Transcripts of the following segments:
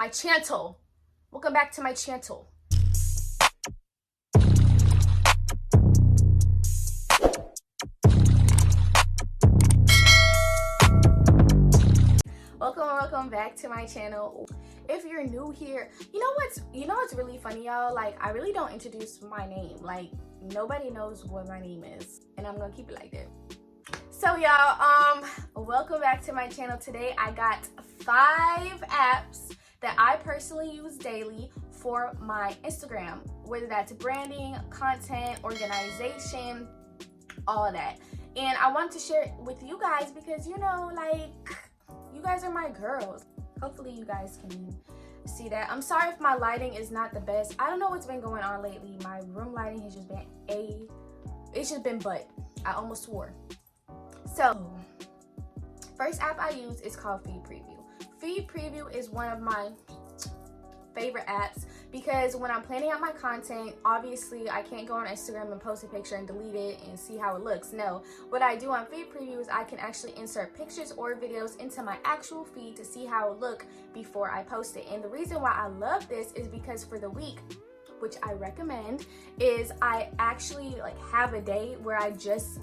my channel. Welcome back to my channel. Welcome back to my channel. If you're new here, you know what's really funny, y'all? Like, I really don't introduce my name. Like, nobody knows what my name is, and I'm gonna keep it like that. So y'all, welcome back to my channel. Today I got 5 apps that I personally use daily for my Instagram, whether that's branding, content, organization, all of that. And I want to share it with you guys because, you know, like, you guys are my girls. Hopefully you guys can see that. I'm sorry if my lighting is not the best. I don't know what's been going on lately. My room lighting has just been it's just been butt. I almost swore. So, first app I use is called Feed Preview. Feed Preview is one of my favorite apps because when I'm planning out my content, obviously I can't go on Instagram and post a picture and delete it and see how it looks. No, what I do on Feed Preview is I can actually insert pictures or videos into my actual feed to see how it look before I post it. And the reason why I love this is because for the week, which I recommend, is I actually like have a day where I just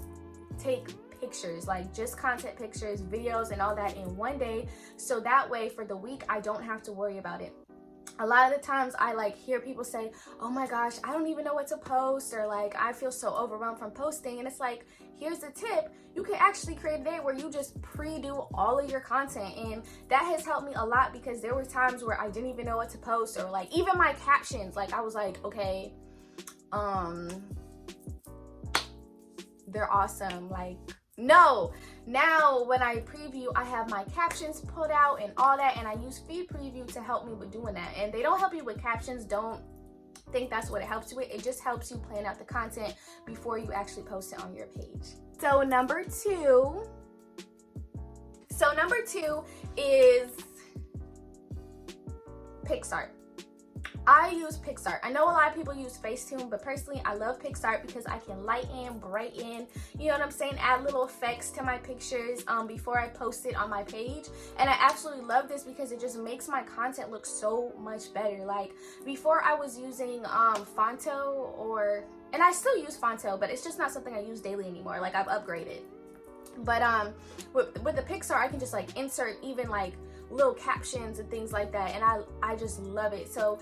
take pictures, like just content pictures, videos, and all that in one day. So that way for the week, I don't have to worry about it. A lot of the times I like hear people say, oh my gosh, I don't even know what to post, or like I feel so overwhelmed from posting. And it's like, here's the tip. You can actually create a day where you just pre-do all of your content, and that has helped me a lot because there were times where I didn't even know what to post, or like even my captions, like I was like, okay, they're awesome, like no. Now when I preview, I have my captions put out and all that, and I use Feed Preview to help me with doing that. And they don't help you with captions. Don't think that's what it helps you with. It just helps you plan out the content before you actually post it on your page. So number two is Pixar. I use Pixar. I know a lot of people use Facetune, but personally I love Pixar because I can lighten, brighten, you know what I'm saying, add little effects to my pictures before I post it on my page. And I absolutely love this because it just makes my content look so much better. Like before I was using Fonto, and I still use Fonto, but it's just not something I use daily anymore. Like I've upgraded. But with the Pixar, I can just like insert even like little captions and things like that, and I just love it. So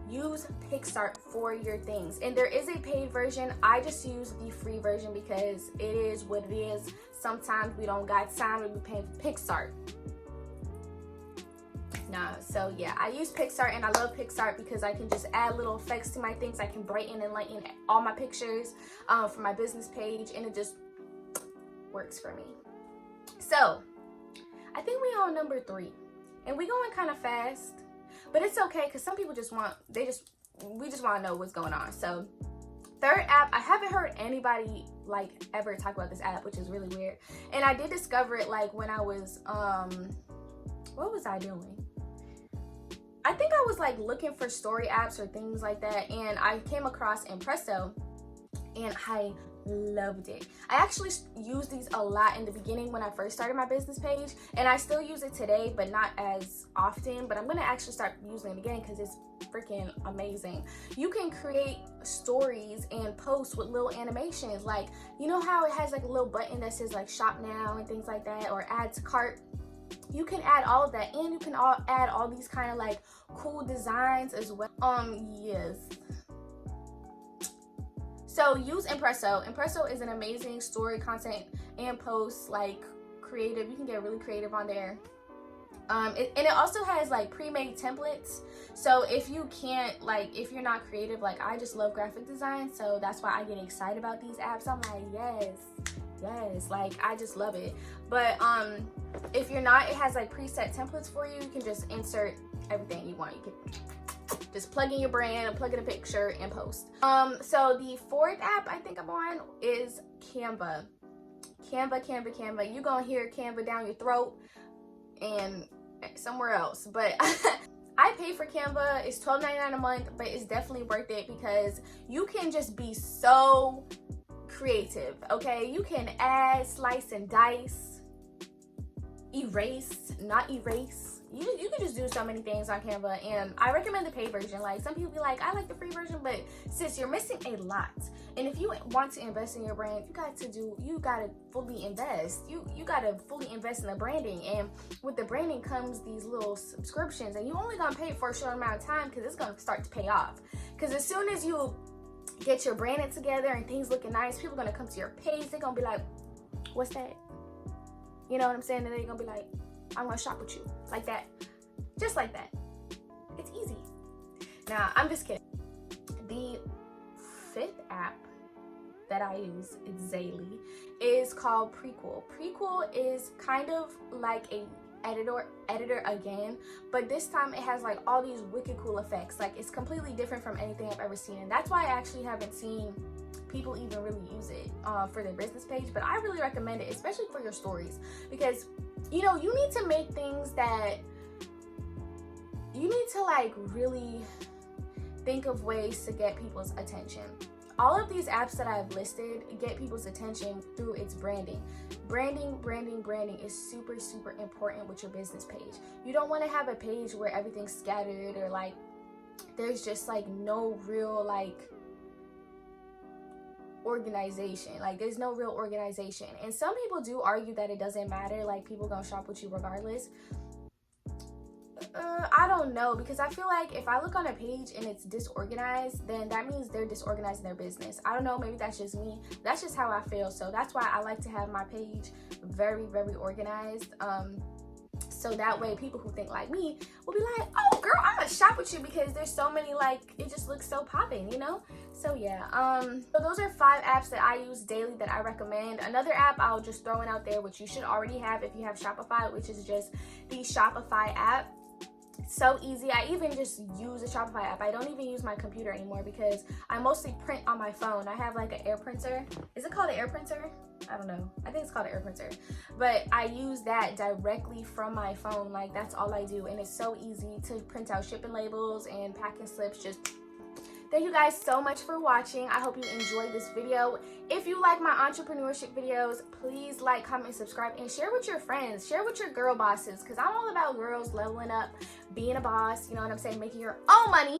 use Pixar for your things. And there is a paid version. I just use the free version because it is what it is. Sometimes we don't got time to be paying for Pixar. Nah, so yeah, I use Pixar, and I love Pixar because I can just add little effects to my things. I can brighten and lighten all my pictures for my business page, and it just works for me. So I think we on number 3. And we going kind of fast, but it's okay because some people we just want to know what's going on. So third app, I haven't heard anybody like ever talk about this app, which is really weird. And I did discover it like when I was, what was I doing? I think I was like looking for story apps or things like that. And I came across Presto, and I loved it. I actually used these a lot in the beginning when I first started my business page, and I still use it today, but not as often. But I'm gonna actually start using it again because it's freaking amazing. You can create stories and posts with little animations, like you know how it has like a little button that says like shop now and things like that, or add to cart. You can add all of that, and you can add all these kind of like cool designs as well. Yes. So use Presto. Presto is an amazing story, content, and post like creative. You can get really creative on there. And it also has like pre-made templates. So if you can't, like, if you're not creative, like I just love graphic design, so that's why I get excited about these apps. I'm like, yes, like I just love it. But if you're not, it has like preset templates for you. You can just insert everything you want. You can just plug in your brand and plug in a picture and post. So the fourth app I think I'm on is Canva. Canva. You gonna hear Canva down your throat and somewhere else. But I pay for Canva. It's $12.99 a month, but it's definitely worth it because you can just be so creative, okay? You can add, slice and dice, erase, not erase, you can just do so many things on Canva, and I recommend the paid version. Like, some people be like, I like the free version, but sis, you're missing a lot. And if you want to invest in your brand, you gotta fully invest. You gotta fully invest in the branding, and with the branding comes these little subscriptions, and you only gonna pay for a short amount of time because it's gonna start to pay off. Because as soon as you get your branding together and things looking nice, people are gonna come to your page. They're gonna be like, what's that? You know what I'm saying? And they're gonna be like, I'm gonna shop with you. Like that. Just like that. It's easy. Now, I'm just kidding. The 5th app that I use daily is called Prequel. Prequel is kind of like a editor again, but this time it has like all these wicked cool effects. Like, it's completely different from anything I've ever seen, and that's why I actually haven't seen people even really use it for their business page. But I really recommend it, especially for your stories, because you know, you need to make things that you need to like really think of ways to get people's attention. All of these apps that I've listed get people's attention through its branding. Branding is super important with your business page. You don't want to have a page where everything's scattered, or like there's just like no real like organization. Like, there's no real organization. And some people do argue that it doesn't matter, like people gonna shop with you regardless. I don't know, because I feel like if I look on a page and it's disorganized, then that means they're disorganized in their business. I don't know, maybe that's just me. That's just how I feel. So that's why I like to have my page very organized. So that way people who think like me will be like, oh girl, I'm gonna shop with you because there's so many, like, it just looks so popping, you know? So yeah, so those are 5 apps that I use daily that I recommend. Another app I'll just throw it out there, which you should already have if you have Shopify, which is just the Shopify app. So easy. I even just use a Shopify app. I don't even use my computer anymore because I mostly print on my phone. I have like an air printer. Is it called an air printer? I don't know. I think it's called an air printer. But I use that directly from my phone. Like, that's all I do. And it's so easy to print out shipping labels and packing slips. Just thank you guys so much for watching. I hope you enjoyed this video. If you like my entrepreneurship videos, please like, comment, subscribe, and share with your friends. Share with your girl bosses, because I'm all about girls leveling up, being a boss, you know what I'm saying, making your own money.